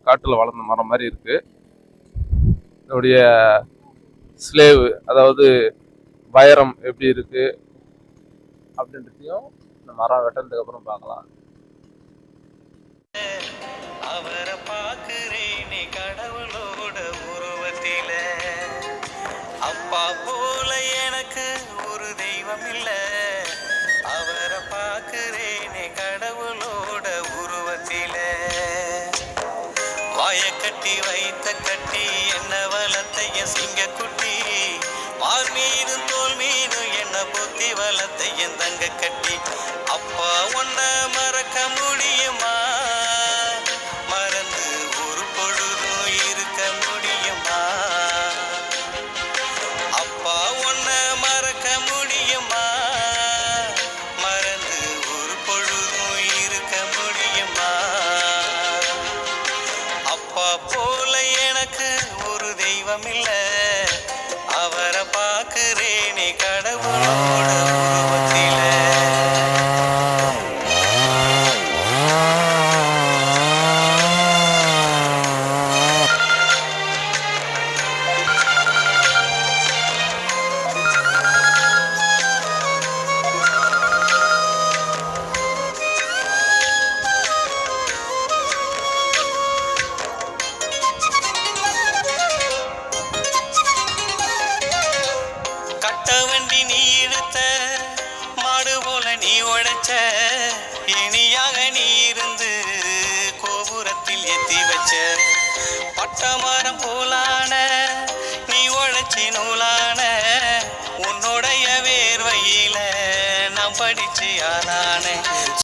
காட்டில் வளர்ந்த மரம் மாதிரி இருக்குது. இதோடைய ஸ்லேவு, அதாவது வைரம் எப்படி இருக்குது அப்படின்றதையும் இந்த மரம் வெட்டினதுக்கு அப்புறம் பார்க்கலாம். அவரை பார்க்கிறேனே கடவுளோட உருவத்தில, அப்பா போல எனக்கு ஒரு தெய்வம் இல்லை. அவரை பார்க்கிறேனே கடவுளோட உருவத்தில, வாயக்கட்டி வைத்த கட்டி என்ன வளத்தைய சிங்கக்குட்டி, மார் மீதும் தோல் மீதும் என்ன பொத்தி வளத்தைய தங்க கட்டி. அப்பா ஒன்ன மறக்க முடியுமா? மறந்து ஒரு பொழுதும் இருக்க முடியுமா? அப்பா ஒன்ன மறக்க முடியுமா? மறந்து ஒரு பொழுதும் இருக்க முடியுமா? அப்பா போல எனக்கு ஒரு தெய்வம் இல்லை. அவரை பார்க்கிறேனே கடவுளோட உருவத்தில. கட்டவண்டி நீ இழுத்த, மாடு போல நீ உழைச்ச, இனியாக நீ இருந்து கோபுரத்தில் எத்தி வச்ச, பட்டமரம் போலான நீ உழைச்சி நூலான, உன்னுடைய வேர்வையில நான் படிச்சு ஆளான.